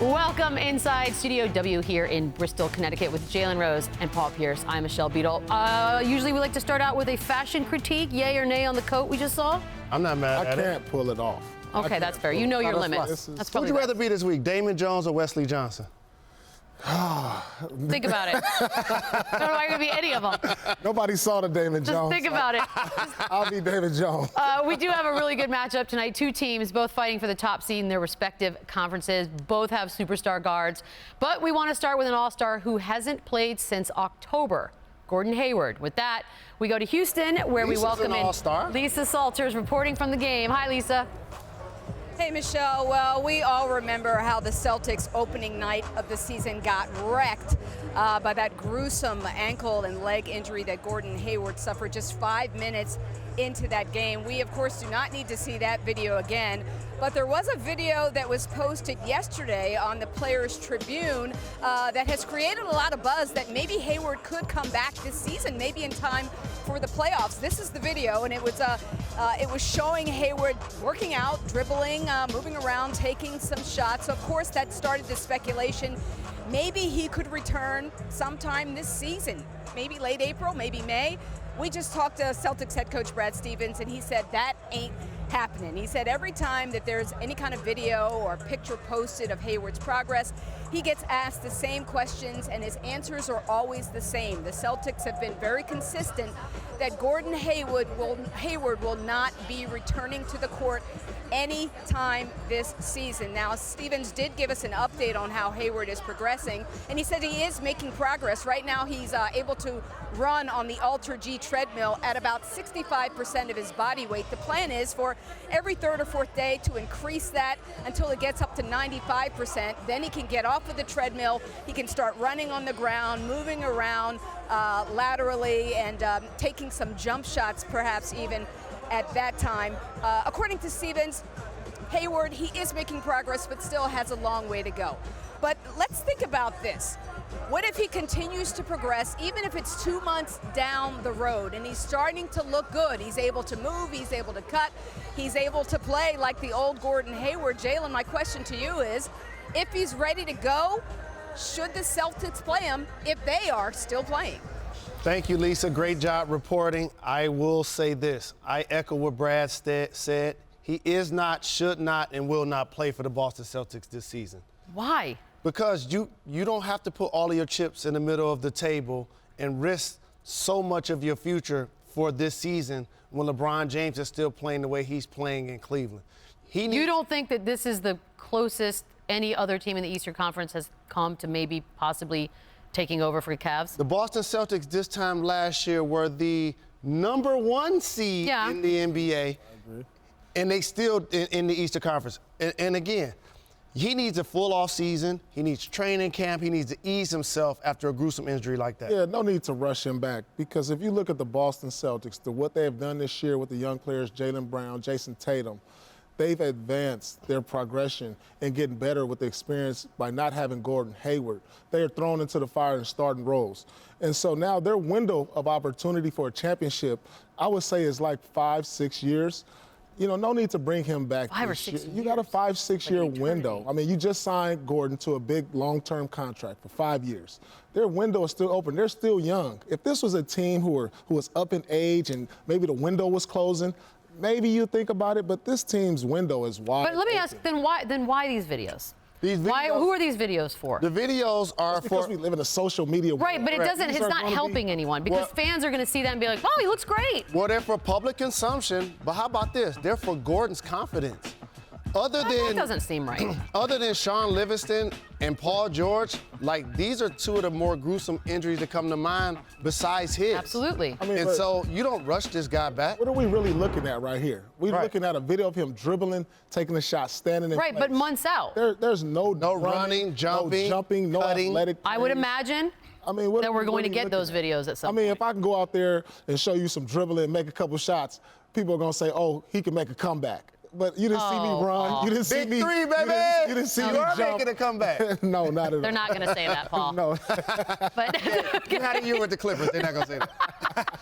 Welcome inside Studio W here in Bristol, Connecticut with Jalen Rose and Paul Pierce. I'm Michelle Beadle. Usually we like to start out with a fashion critique, yay or nay on the coat we just saw. I'm not mad at it. I can't pull it off. Okay, that's fair. You know your limits. That's Who would you rather be this week, Damon Jones or Wesley Johnson? Think about it. I don't know why you're going to be any of them. Nobody saw the Damon Just Jones. think about it. I'll be David Jones. We do have a really good matchup tonight. Two teams, both fighting for the top seed in their respective conferences. Both have superstar guards. But we want to start with an all-star who hasn't played since October, Gordon Hayward. With that, we go to Houston, where we welcome in Lisa Salters reporting from the game. Hi, Lisa. Hey, Michelle. Well, we all remember how the Celtics opening night of the season got wrecked by that gruesome ankle and leg injury that Gordon Hayward suffered just 5 minutes into that game. We, of course, do not need to see that video again, but there was a video that was posted yesterday on the Players Tribune that has created a lot of buzz that maybe Hayward could come back this season, maybe in time for the playoffs. This is the video, and it was showing Hayward working out, dribbling, moving around, taking some shots. Of course, that started the speculation. Maybe he could return sometime this season, maybe late April, maybe May. We just talked to Celtics head coach Brad Stevens, and he said that ain't happening. He said every time that there's any kind of video or picture posted of Hayward's progress, he gets asked the same questions, and his answers are always the same. The Celtics have been very consistent that Gordon Hayward will not be returning to the court anytime this season. Now, Stevens did give us an update on how Hayward is progressing, and he said he is making progress. Right now, he's able to run on the Alter G treadmill at about 65% of his body weight. The plan is for every third or fourth day to increase that until it gets up to 95%. Then he can get off of the treadmill. He can start running on the ground, moving around laterally, and taking some jump shots, perhaps even at that time. According to Stevens, Hayward, he is making progress, but still has a long way to go. But let's think about this. What if he continues to progress, even if it's 2 months down the road, and he's starting to look good? He's able to move, he's able to cut, he's able to play like the old Gordon Hayward. Jalen, my question to you is, if he's ready to go, should the Celtics play him if they are still playing? Thank you, Lisa. Great job reporting. I will say this. I echo what Brad said. He is not, should not, and will not play for the Boston Celtics this season. Why? Because you don't have to put all of your chips in the middle of the table and risk so much of your future for this season when LeBron James is still playing the way he's playing in Cleveland. You don't think that this is the closest any other team in the Eastern Conference has come to maybe possibly taking over for the Cavs? The Boston Celtics this time last year were the #1 seed in the NBA, and they still in the Eastern Conference. And again, he needs a full off season. He needs training camp. He needs to ease himself after a gruesome injury like that. Yeah, no need to rush him back, because if you look at the Boston Celtics, what they have done this year with the young players, Jaylen Brown, Jason Tatum, they've advanced their progression and getting better with the experience by not having Gordon Hayward. They are thrown into the fire in starting roles. And so now their window of opportunity for a championship, I would say, is like 5-6 years. You know, no need to bring him back. 5 or 6 years. You got a 5-6 year window. I mean, you just signed Gordon to a big long-term contract for 5 years. Their window is still open. They're still young. If this was a team who was up in age and maybe the window was closing, maybe you think about it, but this team's window is wide. But let me ask, then why these videos? Who are these videos for? The videos are because we live in a social media world. Right, but it's not helping anyone, because fans are going to see that and be like, oh, he looks great. Well, they're for public consumption, but how about this? They're for Gordon's confidence. That doesn't seem right. Other than Sean Livingston and Paul George, like, these are two of the more gruesome injuries that come to mind besides his. Absolutely. I mean, and so you don't rush this guy back. What are we really looking at right here? We're looking at a video of him dribbling, taking a shot, standing in place. Right, but months out. There's no running, jumping, no cutting. athletic. I would imagine that we're going to get those videos at some point. If I can go out there and show you some dribbling and make a couple shots, people are going to say, oh, he can make a comeback. But you didn't see me run. You didn't see me. Big three, baby. You didn't see me jump. jump. Making a comeback. No, not at all. They're not going to say that, Paul. No. But you had a year with the Clippers. They're not going to say that.